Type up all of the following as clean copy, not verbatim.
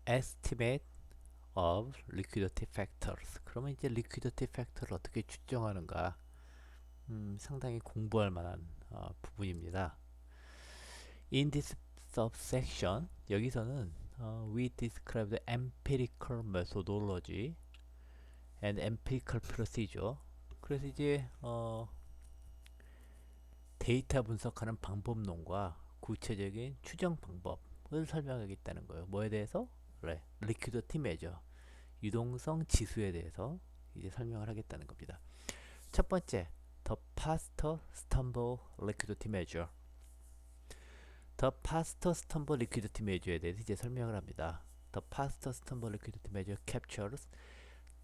estimate of liquidity factors. 그러면 이제 liquidity factor를 어떻게 추정하는가? 상당히 공부할 만한 부분입니다. In this subsection, 여기서는 we describe the empirical methodology and empirical procedure. 그래서 이제 데이터 분석하는 방법론과 구체적인 추정 방법을 설명하겠다는 거예요. 뭐에 대해서? 그래, liquidity measure, 유동성 지수에 대해서 이제 설명을 하겠다는 겁니다. 첫 번째, the Pastor Stumble liquidity measure. The Pastor Stumble liquidity measure에 대해서 이제 설명을 합니다. The Pastor Stumble liquidity measure captures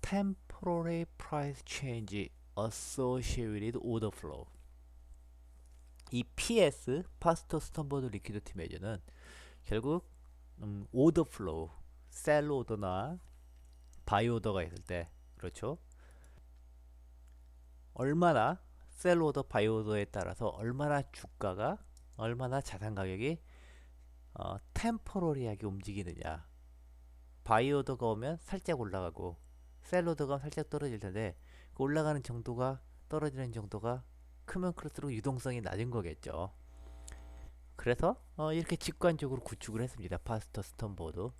temporary price change associated with order flow. 이 PS, Pastor Stumble liquidity measure는 결국 order flow, 셀 오더나 바이 오더가 있을 때, 그렇죠? 얼마나 셀 오더, 바이 오더에 따라서 얼마나 주가가, 얼마나 자산 가격이 템포러리하게 움직이느냐. 바이 오더가 오면 살짝 올라가고 셀 오더가 오면 살짝 떨어질 텐데 그 올라가는 정도가, 떨어지는 정도가 크면 클수록 유동성이 낮은 거겠죠. 그래서 이렇게 직관적으로 구축을 했습니다. 파스터 스턴보드.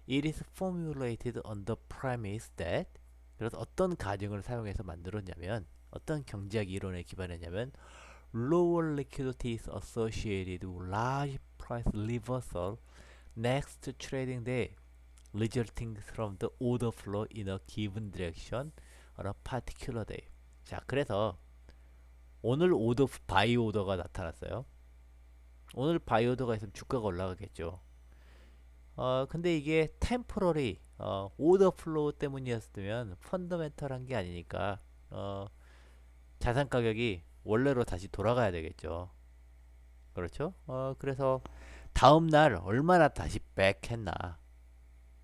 It is formulated on the premise that, 그래서 어떤 가정을 사용해서 만들었냐면, 어떤 경제학 이론에 기반했냐면, lower liquidity is associated with large price reversal next trading day, resulting from the order flow in a given direction on a particular day. 자, 그래서 오늘 오더, 바이 오더가 나타났어요. 오늘 바이 오더가 있으면 주가가 올라가겠죠. 근데 이게 템포러리 오더 플로우 때문이었으면 펀더멘털한 게 아니니까 자산 가격이 원래로 다시 돌아가야 되겠죠. 그렇죠? 그래서 다음 날 얼마나 다시 백했나.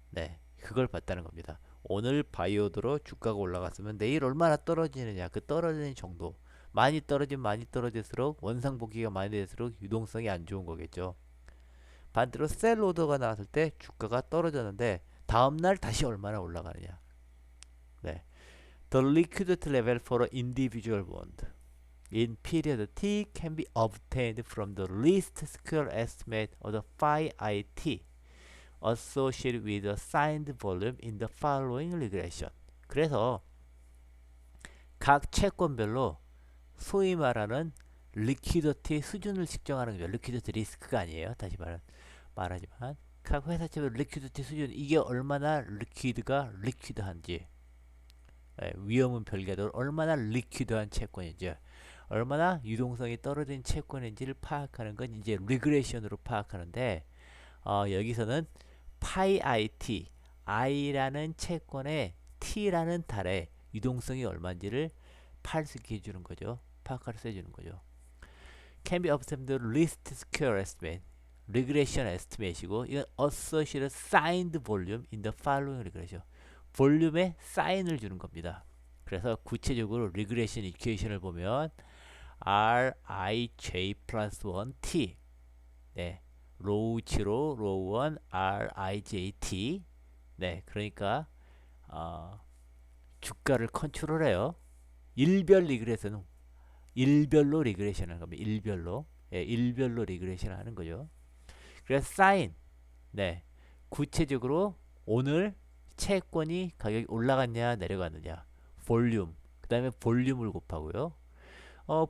네, 그걸 봤다는 겁니다. 오늘 바이오드로 주가가 올라갔으면 내일 얼마나 떨어지느냐, 그 떨어지는 정도. 많이 떨어지면 많이 떨어질수록, 원상복귀가 많이 될수록 유동성이 안 좋은 거겠죠. 반대로 셀 오더가 나왔을 때 주가가 떨어졌는데 다음날 다시 얼마나 올라가느냐. 네. The liquidity level for an individual bond in period T can be obtained from the least square estimate of the phi IT associated with the signed volume in the following regression. 그래서 각 채권별로 소위 말하는 리퀴디티 수준을 측정하는 거죠. 리퀴디티 리스크가 아니에요. 다시 말하지만 각 회사채별 리퀴디티 수준, 이게 얼마나 리퀴드한지, 위험은 별개로 얼마나 리퀴드한 채권인지, 얼마나 유동성이 떨어진 채권인지를 파악하는 건 이제 리그레션으로 파악하는데, 여기서는 파이 IT, I라는 채권의 T라는 달에 유동성이 얼마인지를 파악할 수 있게 해주는 거죠. 파악할 수 해주는 거죠. Can be obtained the least square estimate, regression estimate이고, 이건 associated signed volume in the following regression. 볼륨에 사인을 주는 겁니다. 그래서 구체적으로 regression equation을 보면 Rij 플러스 1t, 네, 로우 0, 로우 1, Rijt. 네, 그러니까 주가를 컨트롤해요. 일별 리그레션은 일별로 리그레션 하는 겁니다. 일별로. 예, 일별로 리그레션 하는 거죠. 그래서 사인. 네. 구체적으로 오늘 채권이 가격이 올라갔냐 내려갔느냐. 볼륨. 그다음에 볼륨을 곱하고요.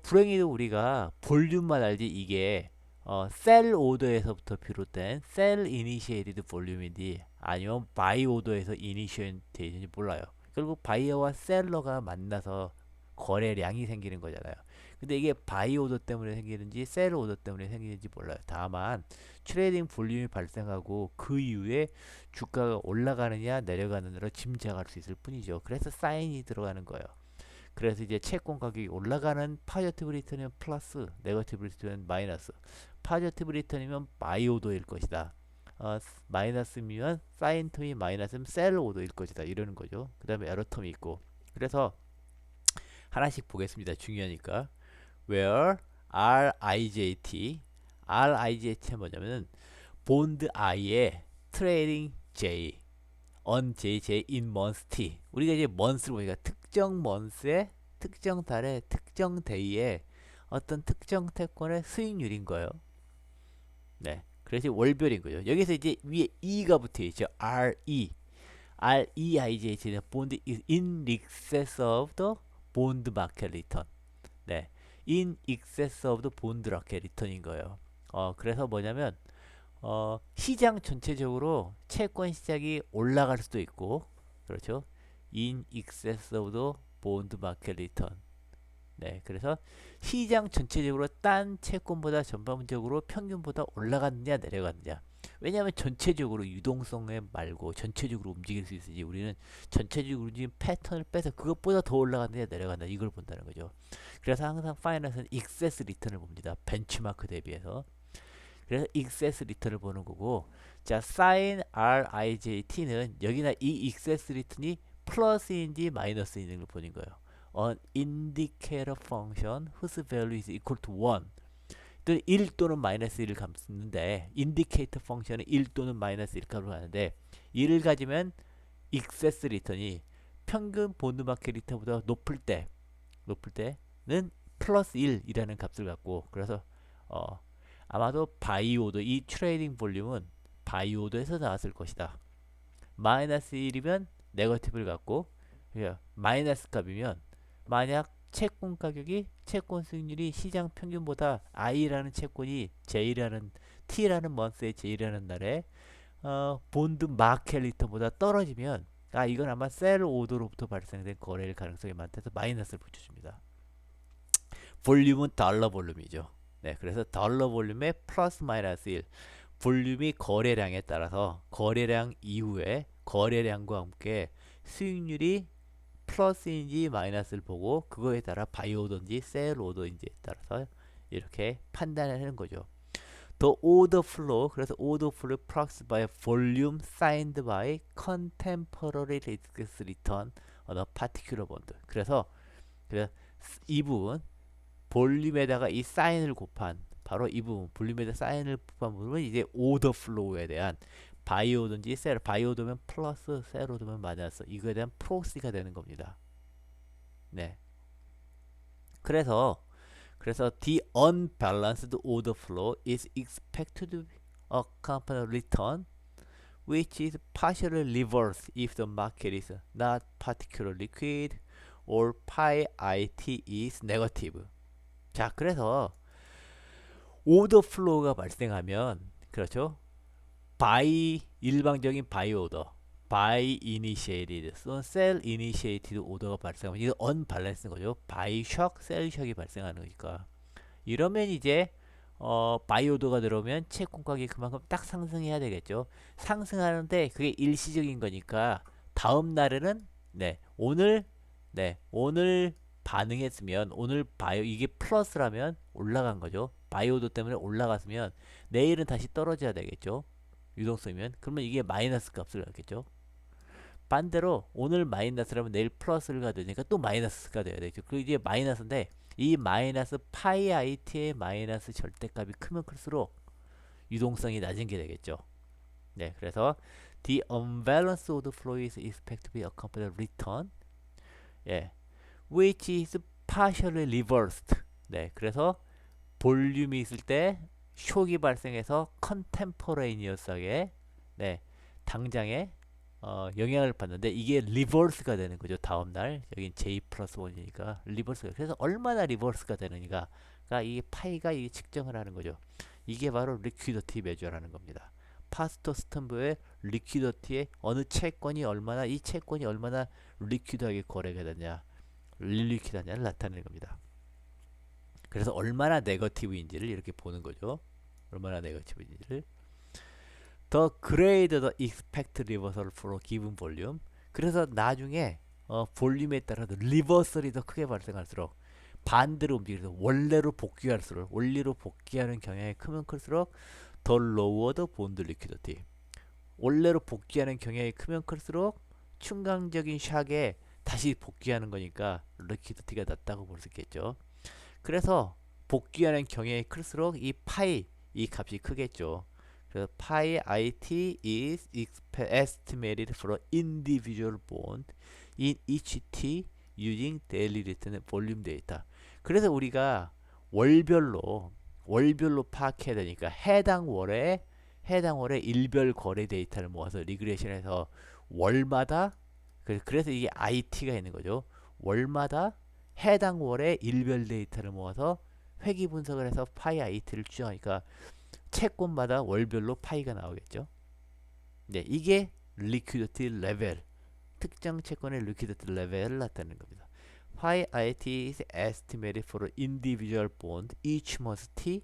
불행히도 우리가 볼륨만 알지 이게 셀 오더에서부터 비롯된 셀 이니시에이티드 볼륨인지 아니면 바이 오더에서 이니시에이티드 되는지 몰라요. 결국 바이어와 셀러가 만나서 거래량이 생기는 거잖아요. 근데 이게 바이 오더 때문에 생기는지 셀 오더 때문에 생기는지 몰라요. 다만 트레이딩 볼륨이 발생하고 그 이후에 주가가 올라가느냐 내려가느냐로 짐작할 수 있을 뿐이죠. 그래서 사인이 들어가는 거예요. 그래서 이제 채권 가격이 올라가는 파저티브 리턴이면 플러스, 네거티브 리턴은 마이너스. 파저티브 리턴이면 바이 오더일 것이다. 마이너스면 사인 텀이 마이너스면 셀 오더일 것이다. 이러는 거죠. 그 다음에 에러 텀이 있고. 그래서 하나씩 보겠습니다. 중요하니까. where RIJT는 뭐냐면은 본드 I에 트레이딩 J, on JJ in month T. 우리가 이제 month를 보니까 특정 month의 특정 달의 특정 데이에 어떤 특정 채권의 수익률인 거예요. 네. 그래서 월별인 거죠. 여기서 이제 위에 E가 붙어 있죠. RE. REIGH는 bond is in excess of the bond market return. 네. in excess of the bond market return인 거예요. 그래서 뭐냐면 시장 전체적으로 채권 시장이 올라갈 수도 있고, 그렇죠? in excess of the bond market return. 네, 그래서 시장 전체적으로 딴 채권보다 전반적으로 평균보다 올라갔느냐 내려갔느냐. 왜냐하면 전체적으로 유동성에 말고 전체적으로 움직일 수 있으지, 우리는 전체적으로 움직이는 패턴을 빼서 그것보다 더 올라갔느냐 내려갔느냐 이걸 본다는 거죠. 그래서 항상 파이낸스는 익세스 리턴을 봅니다. 벤치마크 대비해서. 그래서 익세스 리턴을 보는 거고, 자, sin RIJT는 여기나 이 익세스 리턴이 플러스인지 마이너스인지 걸 보는 거예요. An indicator function whose value is equal to 1. 또는 1 또는 마이너스 1을 갖는데, 인디케이터 펑션은 1 또는 마이너스 1 값을 가는데, 1을 가지면 익세스 리턴이 평균 본드 마켓 리턴보다 높을 때는 플러스 1이라는 값을 갖고, 그래서 아마도 바이오도, 이 트레이딩 볼륨은 바이오도에서 나왔을 것이다. 마이너스 1이면 네거티브를 갖고, 마이너스 값이면 만약 채권 가격이, 채권 수익률이 시장 평균보다 I라는 채권이 J라는, T라는 먼스의 J라는 날에 본드 마켓 리턴보다 떨어지면, 이건 아마 셀 오더로부터 발생된 거래일 가능성이 많다서 마이너스를 붙여줍니다. 볼륨은 달러 볼륨이죠. 네, 그래서 달러 볼륨의 플러스 마이너스 1. 볼륨이 거래량에 따라서 거래량 이후에 거래량과 함께 수익률이 플러스인지 마이너스를 보고, 그거에 따라 바이 오더인지 셀 오더인지에 따라서 이렇게 판단하는 거죠. The order flow, 그래서 order flow proxy by volume signed by contemporary risk return on a particular bond. 그래서 이 부분 볼륨에다가 이 사인을 곱한, 바로 이 부분 볼륨에다 사인을 곱한 부분은 이제 오더 플로우에 대한, 바이오든지 셀, 바이오도면 플러스, 셀오도면 마이너스, 이거에 대한 프록시가 되는 겁니다. 네. 그래서 the unbalanced order flow is expected to accompany return which is partially reversed if the market is not particularly liquid or pi it is negative. 자, 그래서 오더 플로우가 발생하면, 그렇죠? 일방적인 바이 오더, 바이 이니시에이티드 또는 셀 이니시에이티드 오더가 발생하면 이거 언밸런스인 거죠. 바이 셔크, 셀 셔크이 발생하는 거니까. 이러면 이제 바이 오더가 들어오면 채권 가격이 그만큼 딱 상승해야 되겠죠. 상승하는데 그게 일시적인 거니까 다음 날에는 오늘 반응했으면, 오늘 이게 플러스라면 올라간 거죠. 바이 오더 때문에 올라갔으면 내일은 다시 떨어져야 되겠죠. 유동성이면. 그러면 이게 마이너스 값을 갖겠죠. 반대로 오늘 마이너스라면 내일 플러스를 가야 되니까 또 마이너스가 돼야 되죠. 그리고 이제 마이너스인데, 이 마이너스 파이 it의 마이너스 절대값이 크면 클수록 유동성이 낮은 게 되겠죠. 네, 그래서 the unbalanced order flow is expected to be accompanied return, which is partially reversed. 네, 그래서 볼륨이 있을 때 쇼크이 발생해서 컨템포레이니어스하게 당장에 영향을 받는데, 이게 리버스가 되는 거죠. 다음날 여긴 J 플러스 1이니까 리버스가, 그래서 얼마나 리버스가 되느냐가 이 파이가 이게 측정을 하는 거죠. 이게 바로 리퀴디티 메저라는 겁니다. 파스토 스턴브의 리퀴디티의 어느 채권이 얼마나, 이 채권이 얼마나 리퀴드하게 거래가 되냐, 릴리퀴드하냐를 나타내는 겁니다. 그래서 얼마나 네거티브인지를 이렇게 보는 거죠. 얼마나 네거티브인지를. The greater the expected reversal for given volume. 그래서 나중에 볼륨에 따라서 리버설이 더 크게 발생할수록, 반대로 움직여서 원래로 복귀할수록, 원리로 복귀하는 경향이 크면 클수록 the lower the bond liquidity. 원래로 복귀하는 경향이 크면 클수록 충강적인 샥에 다시 복귀하는 거니까 리퀴디티가 낮다고 볼 수 있겠죠. 그래서 복귀하는 경향이 클수록 이 파이, 이 값이 크겠죠. 그래서 pi it is estimated for an individual bond in each t using daily written volume data. 그래서 우리가 월별로 파악해야 되니까 해당 월에 일별 거래 데이터를 모아서 리그레션해서 월마다 그래서 이게 IT가 있는 거죠. 월마다 해당 월의 일별 데이터를 모아서 회귀 분석을 해서 파이 IT를 추정하니까 채권마다 월별로 파이가 나오겠죠. 네, 이게 리퀴디티 레벨, 특정 채권의 리퀴디티 레벨을 나타내는 겁니다. Pi IT is estimated for an individual bond each month T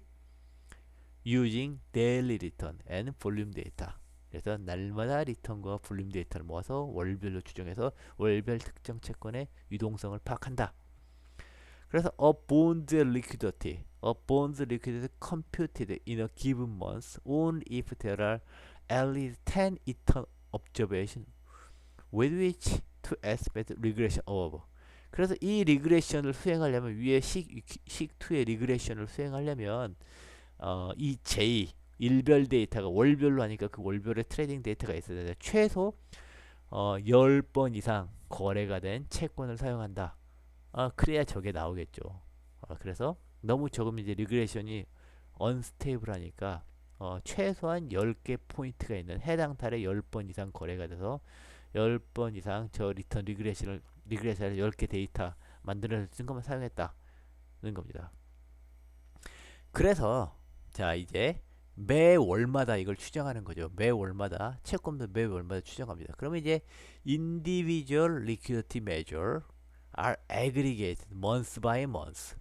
using daily return and volume data. 그래서 날마다 리턴과 볼륨 데이터를 모아서 월별로 추정해서 월별 특정 채권의 유동성을 파악한다. 그래서 a bond's liquidity computed in a given month only if there are at least 10 return observations with which to estimate regression above. 그래서 이 리그레션을 수행하려면 위에 식2의 리그레션을 수행하려면 이 J 일별 데이터가 월별로 하니까 그 월별의 트레이딩 데이터가 있어야 되는데 최소 10번 이상 거래가 된 채권을 사용한다. 그래야 저게 나오겠죠. 그래서 너무 적으면 이제 리그레션이 언스테이블 하니까 최소한 10개 포인트가 있는 해당 달에 10번 이상 거래가 돼서 10번 이상 저 리턴 리그레션을 10개 데이터 만들어진 것만 사용했다는 겁니다. 그래서 자 이제 매월마다 이걸 추정하는 거죠. 매월마다 채권도 매월마다 추정합니다. 그러면 이제 individual liquidity measure are aggregated month by month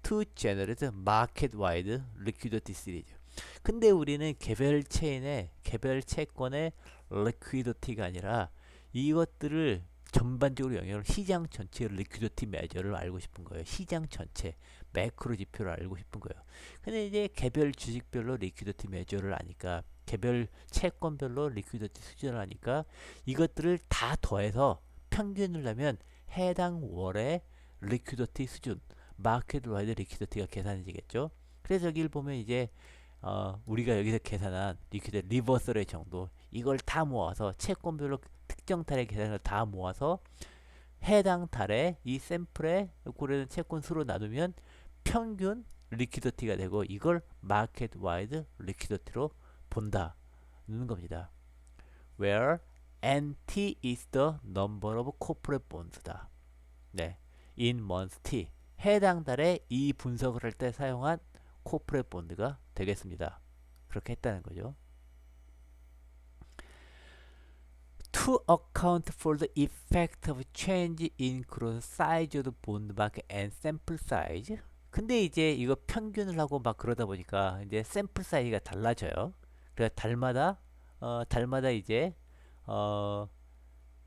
to generate market-wide liquidity series. 근데 우리는 개별 채권의 liquidity가 아니라 이것들을 전반적으로 영역을 시장 전체의 리퀴디티 매저를 알고 싶은 거예요. 시장 전체 매크로 지표를 알고 싶은 거예요. 근데 이제 개별 주식별로 리퀴디티 매저를 아니까 개별 채권별로 리퀴디티 수준을 아니까 이것들을 다 더해서 평균을 내면 해당 월의 리퀴디티 수준 마켓 와이드 리퀴디티가 계산되겠죠. 그래서 여기를 보면 이제 우리가 여기서 계산한 리퀴디티 리버설의 정도 이걸 다 모아서 채권별로 특정 달의 계산을 다 모아서 해당 달에 이 샘플에 고려된 채권 수로 나누면 평균 리퀴디티가 되고 이걸 마켓 와이드 리퀴디티로 본다는 겁니다. Where NT is the number of corporate bonds다. 네, in month T 해당 달에 이 분석을 할 때 사용한 코퍼레이트 본드가 되겠습니다. 그렇게 했다는 거죠. To account for the effect of change in gross size of the bond market and sample size. 근데 이제 이거 평균을 하고 막 그러다 보니까 이제 샘플 사이즈가 달라져요. 그래서 달마다 이제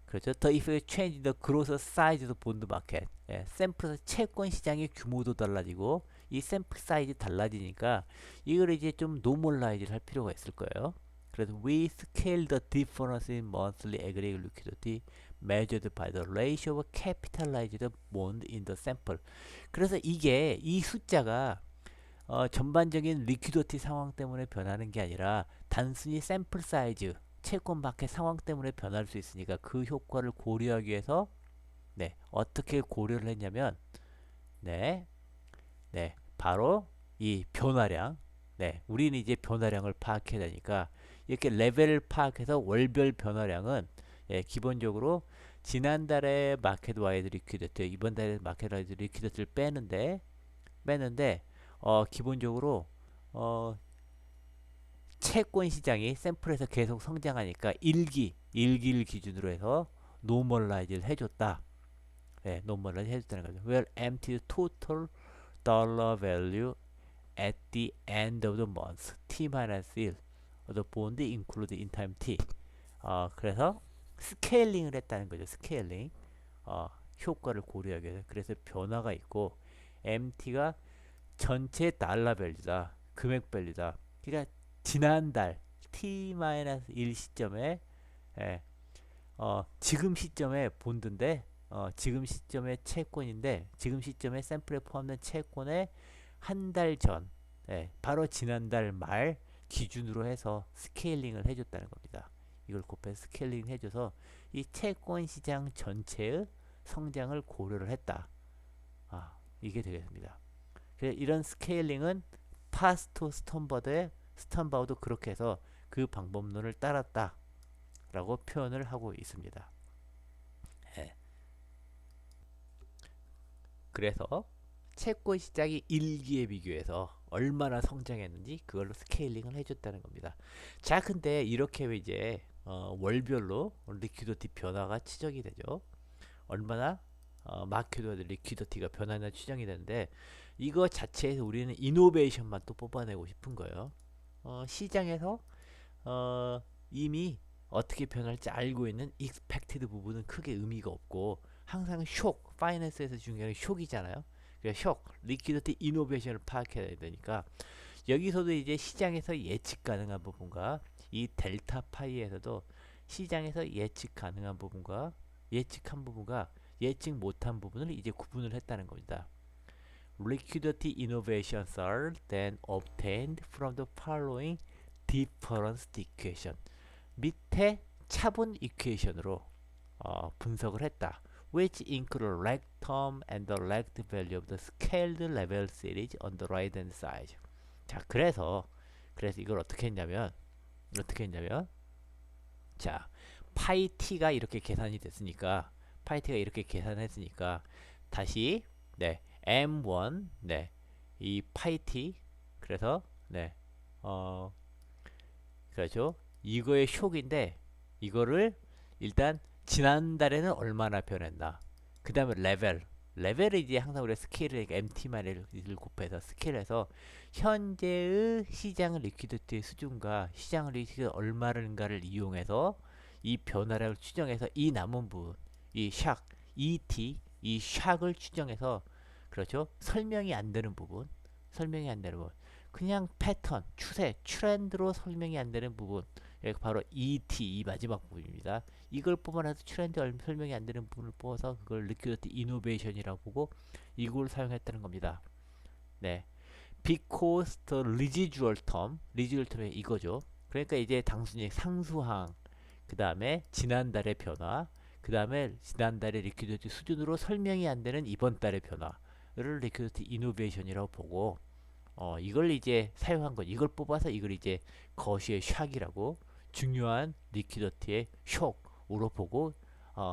그렇죠. The effect change in the gross size of the bond market. 예, 샘플 채권 시장의 규모도 달라지고 이 샘플 사이즈 달라지니까 이걸 이제 좀 노멀라이즈를 할 필요가 있을 거예요. 그래서 we scale the difference in monthly aggregate liquidity measured by the ratio of capitalized bond in the sample. 그래서 이 숫자가 전반적인 리퀴디티 상황 때문에 변하는 게 아니라 단순히 샘플 사이즈 채권 마켓 상황 때문에 변할 수 있으니까 그 효과를 고려하기 위해서 네, 어떻게 고려를 했냐면 네, 바로 이 변화량 우리는 이제 변화량을 파악해야 되니까 이렇게 레벨을 파악해서 월별 변화량은 기본적으로 지난달에 마켓 와이드 리퀴디티 이번 달에 마켓 와이드 리퀴디티를 빼는데 기본적으로 채권 시장이 샘플에서 계속 성장하니까 일기를 기준으로 해서 노멀라이즈를 해줬다. 노멀라이즈 해줬다는 거죠. Where empty total dollar value at the end of the month t-1 the bond include in time t. 그래서 스케일링을 했다는 거죠. 스케일링 효과를 고려하기 위해서. 그래서 변화가 있고 MT가 전체 달러 밸류다. 금액 밸류다. 그러니까 지난달 t-1 시점에 지금 시점에 본드인데 지금 시점의 채권인데 지금 시점에 샘플에 포함된 채권의 한 달 전 바로 지난달 말 기준으로 해서 스케일링을 해줬다는 겁니다. 이걸 곱해서 스케일링 해줘서 이 채권 시장 전체의 성장을 고려를 했다. 이게 되겠습니다. 이런 스케일링은 파스토 스턴바우도 그렇게 해서 그 방법론을 따랐다라고 표현을 하고 있습니다. 예. 그래서 채권 시장이 1기에 비교해서 얼마나 성장했는지 그걸로 스케일링을 해줬다는 겁니다. 자, 근데 이렇게 이제 월별로 리퀴디티 변화가 추정이 되죠. 얼마나 마켓워드 리퀴디티가 변화나 추정이 되는데 이거 자체에서 우리는 이노베이션만 또 뽑아내고 싶은 거예요. 시장에서 이미 어떻게 변할지 알고 있는 익스펙티드 부분은 크게 의미가 없고 항상 파이낸스에서 중요한 쇼이잖아요. 그러니까 리퀴디티 이노베이션을 파악해야 되니까 여기서도 이제 시장에서 예측 가능한 부분과 이 델타 파이에서도 시장에서 예측 가능한 부분과 예측한 부분과 예측 못한 부분을 이제 구분을 했다는 겁니다. Liquidity innovations are then obtained from the following difference equation. 밑에 차분 이퀘이션으로 분석을 했다. Which include lag term and the lagged value of the scaled level series on the right hand side. 자, 그래서 이걸 어떻게 했냐면 자, 파이 t가 이렇게 계산이 됐으니까 다시 m1 이 파이 t 그래서 그렇죠. 이거의 쇼인데 이거를 일단 지난달에는 얼마나 변했나. 그 다음에 레벨을 이제 항상 우리가 스케일을 MT만을 곱해서 스케일해서 현재의 시장 리퀴디티 수준과 시장 리퀴디티 얼마인가를 이용해서 이 변화량을 추정해서 이 남은 부분 ET 이 샥을 추정해서 그렇죠. 설명이 안 되는 부분 그냥 패턴 추세 트렌드로 설명이 안 되는 부분 여기 바로 ET 이 마지막 부분입니다. 이걸 뽑아내서 트렌드 설명이 안 되는 부분을 뽑아서 그걸 리퀴디티 이노베이션이라고 보고 이걸 사용했다는 겁니다. 네, because the residual term이 이거죠. 그러니까 이제 단순히 상수항, 그 다음에 지난달의 변화, 그 다음에 지난달의 리퀴디티 수준으로 설명이 안 되는 이번 달의 변화를 리퀴디티 이노베이션이라고 보고 이걸 이제 사용한 거, 이걸 뽑아서 이걸 이제 거시의 샥이라고 중요한 리퀴디티의 쇼크로 보고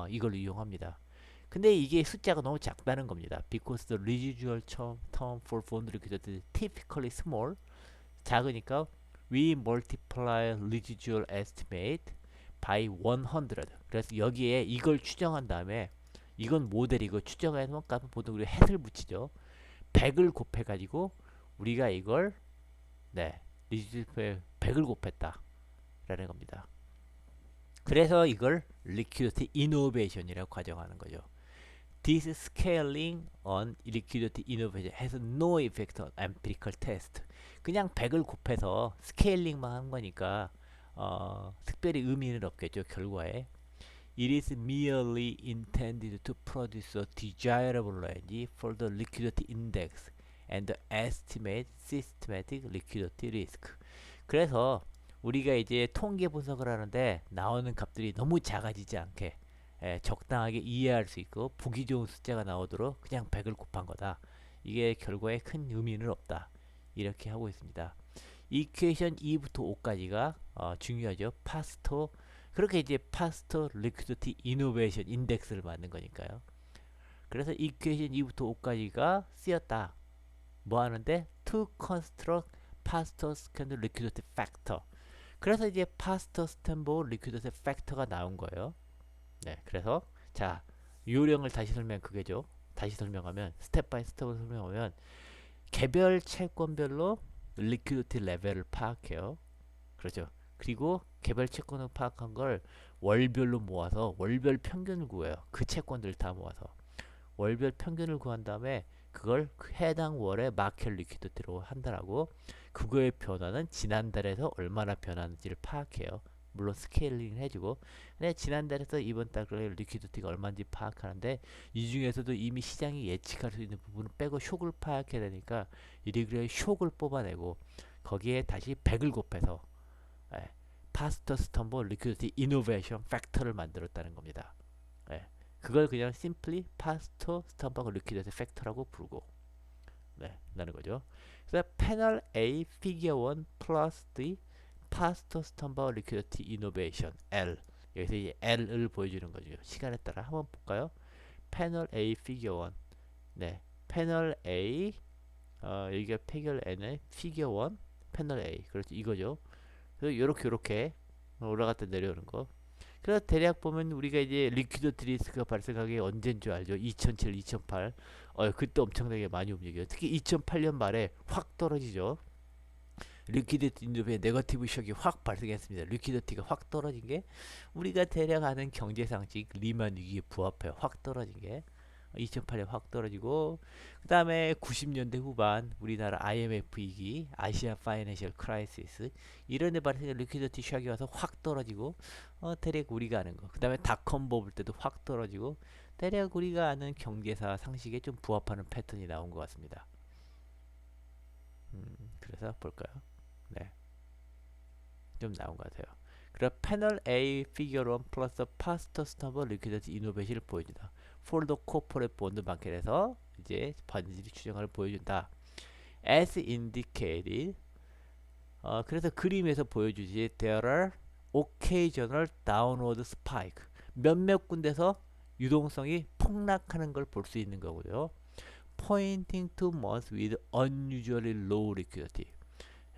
이걸 이용합니다. 근데 이게 숫자가 너무 작다는 겁니다. Because the residual term for bond liquidity is typically small. 작으니까 we multiply residual estimate by 100. 그래서 여기에 이걸 추정한 다음에 이건 모델이고 추정해서 보통 우리 햇을 붙이죠. 100을 곱해가지고 우리가 이걸 리지드에 100을 곱했다 라는 겁니다. 그래서 이걸 liquidity innovation이라고 가정하는 거죠. This scaling on liquidity innovation has no effect on empirical test. 그냥 100을 곱해서 스케일링만 한 거니까 특별히 의미는 없겠죠. 결과에 It is merely intended to produce a desirable range for the liquidity index and estimate systematic liquidity risk. 그래서 우리가 이제 통계 분석을 하는데 나오는 값들이 너무 작아지지 않게 적당하게 이해할 수 있고 보기 좋은 숫자가 나오도록 그냥 100을 곱한 거다. 이게 결과에 큰 의미는 없다. 이렇게 하고 있습니다. 이퀘이션 2부터 5까지가 중요하죠. 파스토 그렇게 이제 파스토 리퀴디티 이노베이션 인덱스를 만든 거니까요. 그래서 이퀘이션 2부터 5까지가 쓰였다. 뭐 하는데 to construct faster scandal liquidity factor. 그래서 이제 faster scandal liquidity factor가 나온 거예요. 네, 그래서 자 요령을 다시 그게죠. 다시 설명하면 스텝 바이 스텝으로 설명하면 개별 채권별로 리퀴디티 레벨을 파악해요. 그렇죠. 그리고 개별 채권을 파악한 걸 월별로 모아서 월별 평균을 구해요. 그 채권들 다 모아서 월별 평균을 구한 다음에 그걸 해당 월의 마켓 리퀴디티로 한다라고 그거의 변화는 지난달에서 얼마나 변하는지를 파악해요. 물론 스케일링 해주고 근데 지난달에서 이번 달의 리퀴디티가 얼마인지 파악하는데 이 중에서도 이미 시장이 예측할 수 있는 부분을 빼고 쇼크를 파악해야 되니까 이리그레의 쇼크를 뽑아내고 거기에 다시 100을 곱해서 예, 파스터 스텀버 리퀴디티 이노베이션 팩터를 만들었다는 겁니다. 예, 그걸 그냥 심플리 파스터 스텀버 리퀴디티 팩터라고 부르고 네, 라는 거죠. 그래서 패널 A 피겨 1 플러스 the 파스터 스텀버 리퀴디티 이노베이션 L 여기서 이제 L을 보여주는 거죠. 시간에 따라 한번 볼까요? 패널 A 피겨 1 네, 패널 A 여기가 패널 N의 피겨 1 패널 A 그렇죠 이거죠. 그래서 요렇게 올라갔다 내려오는 거. 그래서 대략 보면 우리가 이제 리퀴드 리스크가 발생하기 언제인 줄 알죠? 2007, 2008. 그때 엄청나게 많이 움직여요. 특히 2008년 말에 확 떨어지죠. 리퀴디티 인도의 네거티브 쇼크가 확 발생했습니다. 리퀴디티가 확 떨어진 게 우리가 대략 아는 경제 상식 리만 위기에 부합해요. 확 떨어진 게 2008년 확 떨어지고 그 다음에 90년대 후반 우리나라 IMF 위기, 아시아 파이낸셜 크라이시스 이런 데 발생한 리퀴디티 쇼크가 와서 확 떨어지고 대략 우리가 아는 거. 그 다음에 닷컴 버블 때도 확 떨어지고 대략 우리가 아는 경제사 상식에 좀 부합하는 패턴이 나온 것 같습니다. 그래서 볼까요? 네, 좀 나온 것 같아요. 그럼 패널 A 피겨 1 플러스 파스터 스터버 리퀴디티 이노베이션을 보여준다. 폴더 코퍼레이트 본드 마켓에서 이제 반드시 추정을 보여준다. As indicated 그래서 그림에서 보여주지 there are occasional downward spike 몇몇 군데서 유동성이 폭락하는 걸 볼 수 있는 거고요. Pointing to months with unusually low liquidity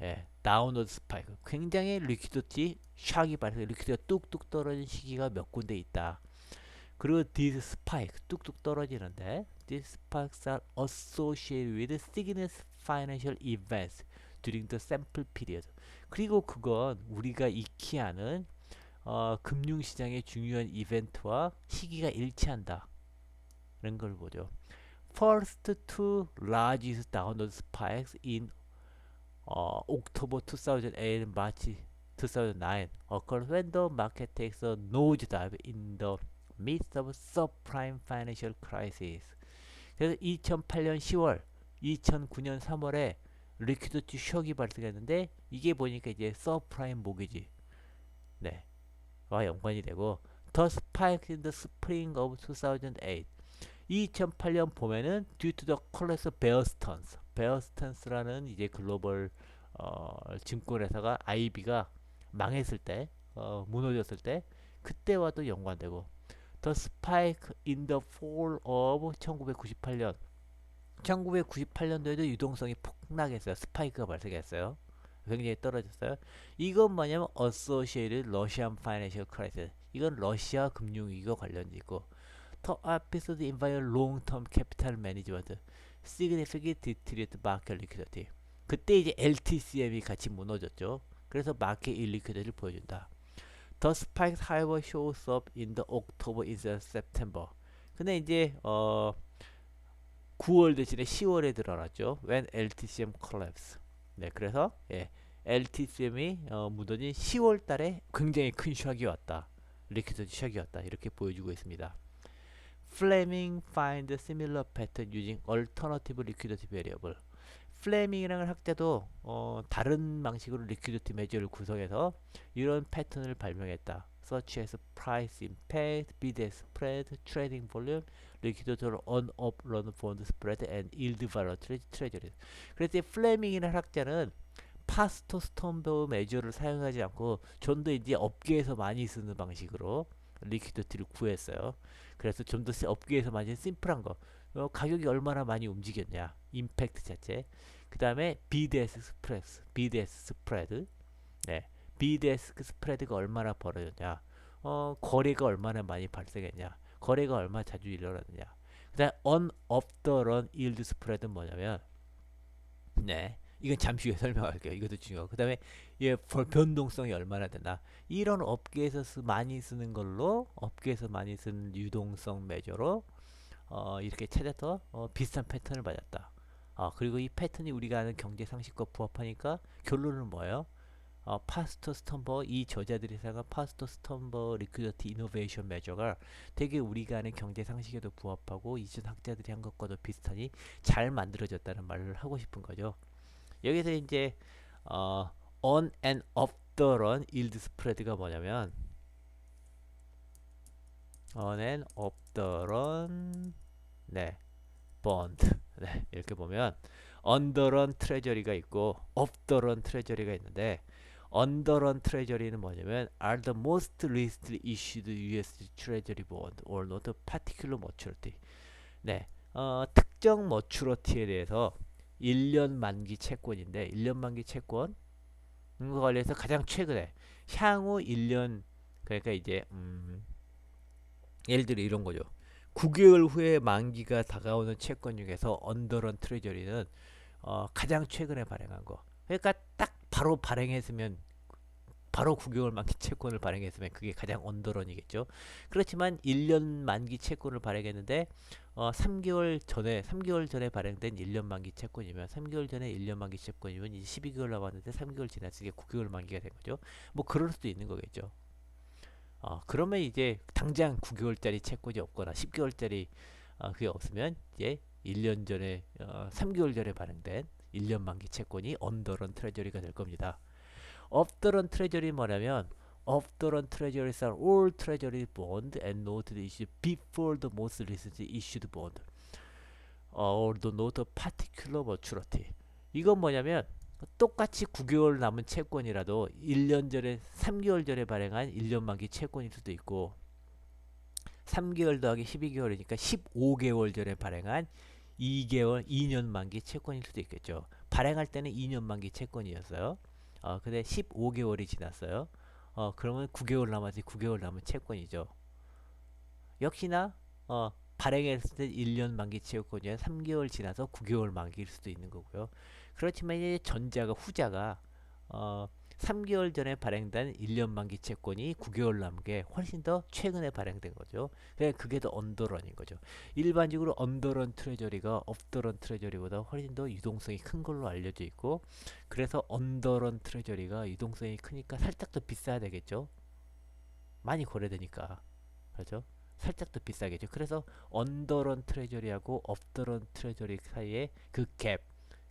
예, 다운로드 스파이크 굉장히 리퀴디티 샥이 발생 리퀴디티가 뚝뚝 떨어진 시기가 몇 군데 있다. 그리고 this spike 뚝뚝 떨어지는데 these spikes are associated with significant financial events during the sample period. 그리고 그건 우리가 익히 아는 금융시장의 중요한 이벤트와 시기가 일치한다. 라는 걸 보죠. First two largest downward spikes in October 2008 and March 2009 occurred when the market takes a nosedive in the midst of subprime financial crisis. 그래서 2008년 10월, 2009년 3월에 리퀴디티 쇼크가 발생했는데 이게 보니까 이제 서프라임 모기지 네, 와 연관이 되고 The spike in the spring of 2008 2008년 봄에는 due to the collapse of Bear Stearns 베어 스탠스라는 이제 글로벌 증권회사가 IB가 망했을 때 무너졌을 때 그때와도 연관되고 The spike in the fall of 1998년 1998년도에도 유동성이 폭락했어요. 스파이크가 발생했어요. 굉장히 떨어졌어요. 이건 뭐냐면 Associated Russian Financial Crisis 이건 러시아 금융위기와 관련이 있고 The episode involved long-term capital management significant deteriorate market liquidity 그때 이제 LTCM이 같이 무너졌죠. 그래서 마켓 일리퀴디티를 보여준다. The spike however shows up in the October instead of September. 근데 이제 9월 대신에 10월에 드러났죠. When LTCM collapse. 네, 그래서 예, LTCM이 무너진 10월 달에 굉장히 큰 샥이 왔다. 리퀴디티 샥이 왔다. 이렇게 보여주고 있습니다. Fleming find similar pattern using alternative liquidity variable. 플레밍이라는 학자도 다른 방식으로 리퀴디티 매저를 구성해서 이런 패턴을 발명했다. such as price impact, bid-ask spread, trading volume, liquidity on-off run bond spread, and yield volatility treasury. 그래서 플레밍이라는 학자는 파스토 스톰버 매저를 사용하지 않고 좀 더 이제 업계에서 많이 쓰는 방식으로 리퀴디티를 구했어요. 그래서 좀 더 업계에서 많이 심플한 거 가격이 얼마나 많이 움직였냐 임팩트 자체 그 다음에 비드에스크 스프레드 네, 비드에스크 스프레드가 얼마나 벌어졌냐 거래가 얼마나 많이 발생했냐 거래가 얼마나 자주 일어났느냐 그 다음에 on off the run yield 스프레드는 뭐냐면 네 이건 잠시 후에 설명할게요. 이것도 중요하고 그 다음에 예, 변동성이 얼마나 되나 이런 업계에서 많이 쓰는 걸로 업계에서 많이 쓰는 유동성 매저로 이렇게 찾아서 비슷한 패턴을 맞았다. 그리고 이 패턴이 우리가 아는 경제 상식과 부합하니까 결론은 뭐예요? 파스터 스텀버 이 저자들이 사용한 파스터 스텀버 리퀴디티 이노베이션 매저가 되게 우리가 아는 경제 상식에도 부합하고 이전 학자들이 한 것과도 비슷하니 잘 만들어졌다는 말을 하고 싶은 거죠. 여기서 이제 어, on and off the run yield spread가 뭐냐면 on and off the run 네 bond 네 이렇게 보면 on the run 트레저리가 있고 off the run 트레저리가 있는데 on the run 트레저리는 뭐냐면 are the most recently issued US Treasury bond or not a particular maturity 네 특정 머추러티에 대해서 1년 만기 채권인데 1년 만기 채권 과 관련해서 가장 최근에 향후 1년 그러니까 이제 예를 들어 이런 거죠. 9개월 후에 만기가 다가오는 채권 중에서 언더런 트레저리는 가장 최근에 발행한 거. 그러니까 딱 바로 발행했으면 바로 9개월 만기 채권을 발행했으면 그게 가장 언더런이겠죠. 그렇지만 1년 만기 채권을 발행했는데 3개월 전에 발행된 1년 만기 채권이면 3개월 전에 1년 만기 채권이면 이제 12개월 남았는데 3개월 지났으니까 9개월 만기가 된 거죠. 뭐 그럴 수도 있는 거겠죠. 그러면 이제 당장 9개월짜리 채권이 없거나 10개월짜리 그게 없으면 이제 1년 전에 3개월 전에 발행된 1년 만기 채권이 언더런 트레저리가 될 겁니다. 업더런 트레저리 뭐냐면 업더런 treasuries are all treasury bond and notes issued before the most recently issued bond or the note of particular maturity. 이건 뭐냐면 똑같이 9개월 남은 채권이라도 1년 전에 3개월 전에 발행한 1년 만기 채권일 수도 있고 3개월 더하기 12개월이니까 15개월 전에 발행한 2년 만기 채권일 수도 있겠죠. 발행할 때는 2년 만기 채권이었어요. 근데 15개월이 지났어요. 그러면 9개월 남았지 9개월 남은 채권이죠. 역시나 발행했을 때 1년 만기 채권이 3개월 지나서 9개월 만기일 수도 있는 거고요. 그렇지만 이제 후자가 3개월 전에 발행된 1년 만기 채권이 9개월 남은 게 훨씬 더 최근에 발행된 거죠. 그게 더 언더런인 거죠. 일반적으로 언더런 트레저리가 업더런 트레저리보다 훨씬 더 유동성이 큰 걸로 알려져 있고 그래서 언더런 트레저리가 유동성이 크니까 살짝 더 비싸야 되겠죠. 많이 거래되니까. 그렇죠? 살짝 더 비싸겠죠. 그래서 언더런 트레저리하고 업더런 트레저리 사이에 그 갭,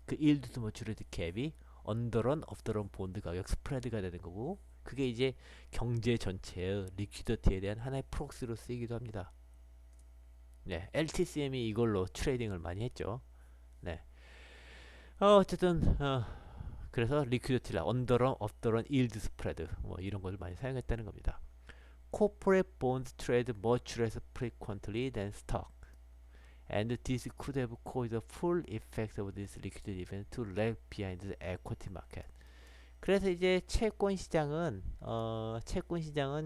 그 일드 투 머추리티 갭이 언더런, 업더런 본드 가격 스프레드가 되는 거고 그게 이제 경제 전체의 리퀴디티에 대한 하나의 프록시로 쓰이기도 합니다. 네, LTCM이 이걸로 트레이딩을 많이 했죠. 네, 어쨌든 그래서 리퀴디티라 언더런, 업더런, 일드 스프레드 뭐 이런 걸 많이 사용했다는 겁니다. Corporate bonds trade much less frequently than stock, and this could have caused the full effect of this liquidity event to lag behind the equity market. 그래서 이제 채권 시장은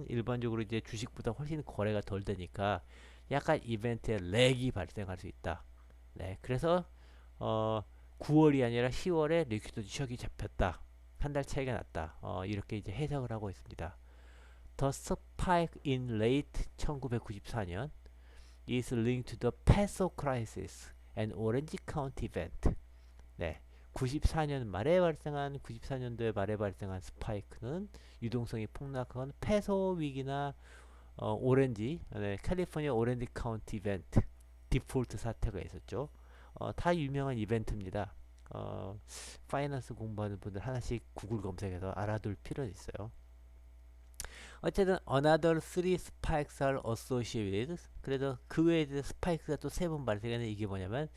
일반적으로 이제 주식보다 훨씬 거래가 덜 되니까 약간 이벤트에 렉이 발생할 수 있다. 네, 그래서 9월이 아니라 10월에 리퀴디티 셔이 잡혔다. 한 달 차이가 났다. 이렇게 이제 해석을 하고 있습니다. The spike in late 1994년 is linked to the peso crisis and Orange County event. 네, 94년도에 말에 발생한 스파이크는 유동성이 폭락한 페소 위기나 캘리포니아 오렌지 카운티 이벤트 디폴트 사태가 있었죠. 다 유명한 이벤트입니다. 파이낸스 공부하는 분들 하나씩 구글 검색해서 알아둘 필요는 있어요. 어쨌든 another three spikes are associated. 그래도 그 외에 스파이크가 또 세 번 발생하는 이게 뭐냐면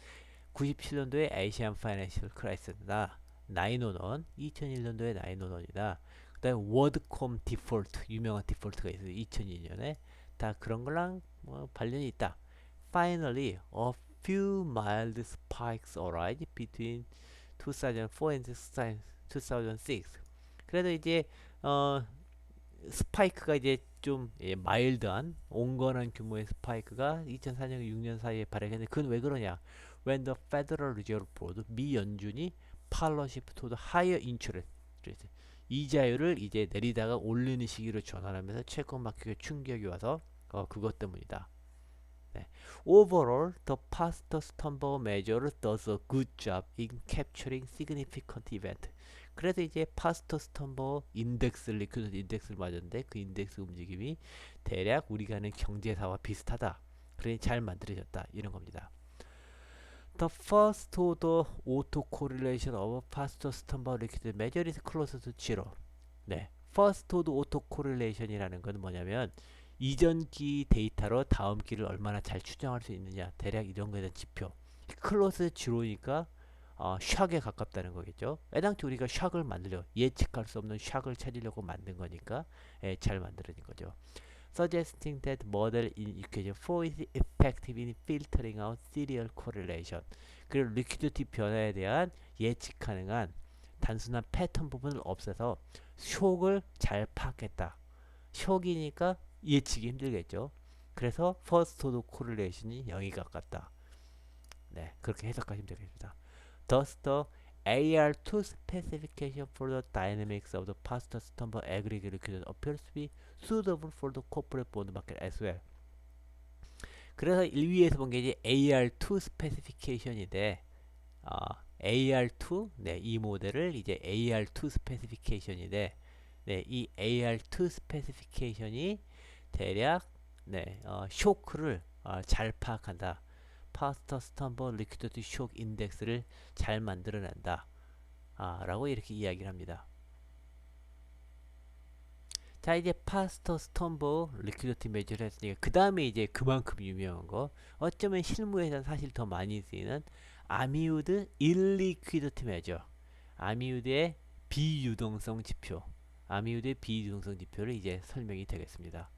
97년도에 아시안 파이낸셜 크라이시스나 911, 2001년도에 911이나 그다음에 워드콤 디폴트 유명한 디폴트가 있어요. 2002년에 다 그런 거랑 뭐 관련이 있다. Finally, a few mild spikes arise between 2004 and 2006. 그래도 이제 스파이크가 이제 좀 마일드한 온건한 규모의 스파이크가 2004년 6년 사이에 발생했는데 그건 왜 그러냐? When the Federal Reserve Board 미 연준이 policy to the higher interest rate 이자율을 이제 내리다가 올리는 시기로 전환하면서 채권 마켓에 충격이 와서 그것 때문이다. 네. Overall, the past stumble measure does a good job in capturing significant event. 그래서 이제 파스터 스텀버 인덱스 리퀴드 인덱스를 맞았는데 그 인덱스 움직임이 대략 우리가 하는 경제사와 비슷하다. 그러니 잘 만들어졌다 이런 겁니다. The first order autocorrelation of faster stumble liquid measure is close to zero. 네, first order autocorrelation이라는 건 뭐냐면 이전 기 데이터로 다음 기를 얼마나 잘 추정할 수 있느냐, 대략 이런 거에 대한 지표. 클로스 제로니까 샥에 가깝다는 거겠죠. 애당초 우리가 샥을 만들려 예측할 수 없는 샥을 찾으려고 만든 거니까 잘 만들어진 거죠. Suggesting that model in equation 4 is effective in filtering out serial correlation. 그리고 리퀴디티 변화에 대한 예측 가능한 단순한 패턴 부분을 없애서 쇽을 잘 파악했다. 쇽이니까 예측이 힘들겠죠. 그래서 first order correlation이 0이 가깝다. 네, 그렇게 해석하시면 되겠습니다. Thus, the AR2 specification for the dynamics of the past stumble aggregate liquid appears to be suitable for the corporate bond market as well. 그래서 1위에서 본 게 이제 AR2 스페시피케이션인데, AR2, 네, 이 모델을 이제 AR2 스페시피케이션인데, 네, 이 AR2 스페시피케이션이 대략, 네, 쇼크를 잘 파악한다. 파스터 스텀버 리퀴디티 쇼크 인덱스를 잘 만들어낸다. 라고 이렇게 이야기를 합니다. 자, 이제 파스터 스톰버 리퀴디티 메저를 했으니까 그 다음에 이제 그만큼 유명한 거, 어쩌면 실무에서는 사실 더 많이 쓰이는 아미우드 일리퀴디티 메저, 아미우드의 비유동성 지표, 아미우드의 비유동성 지표를 이제 설명이 되겠습니다.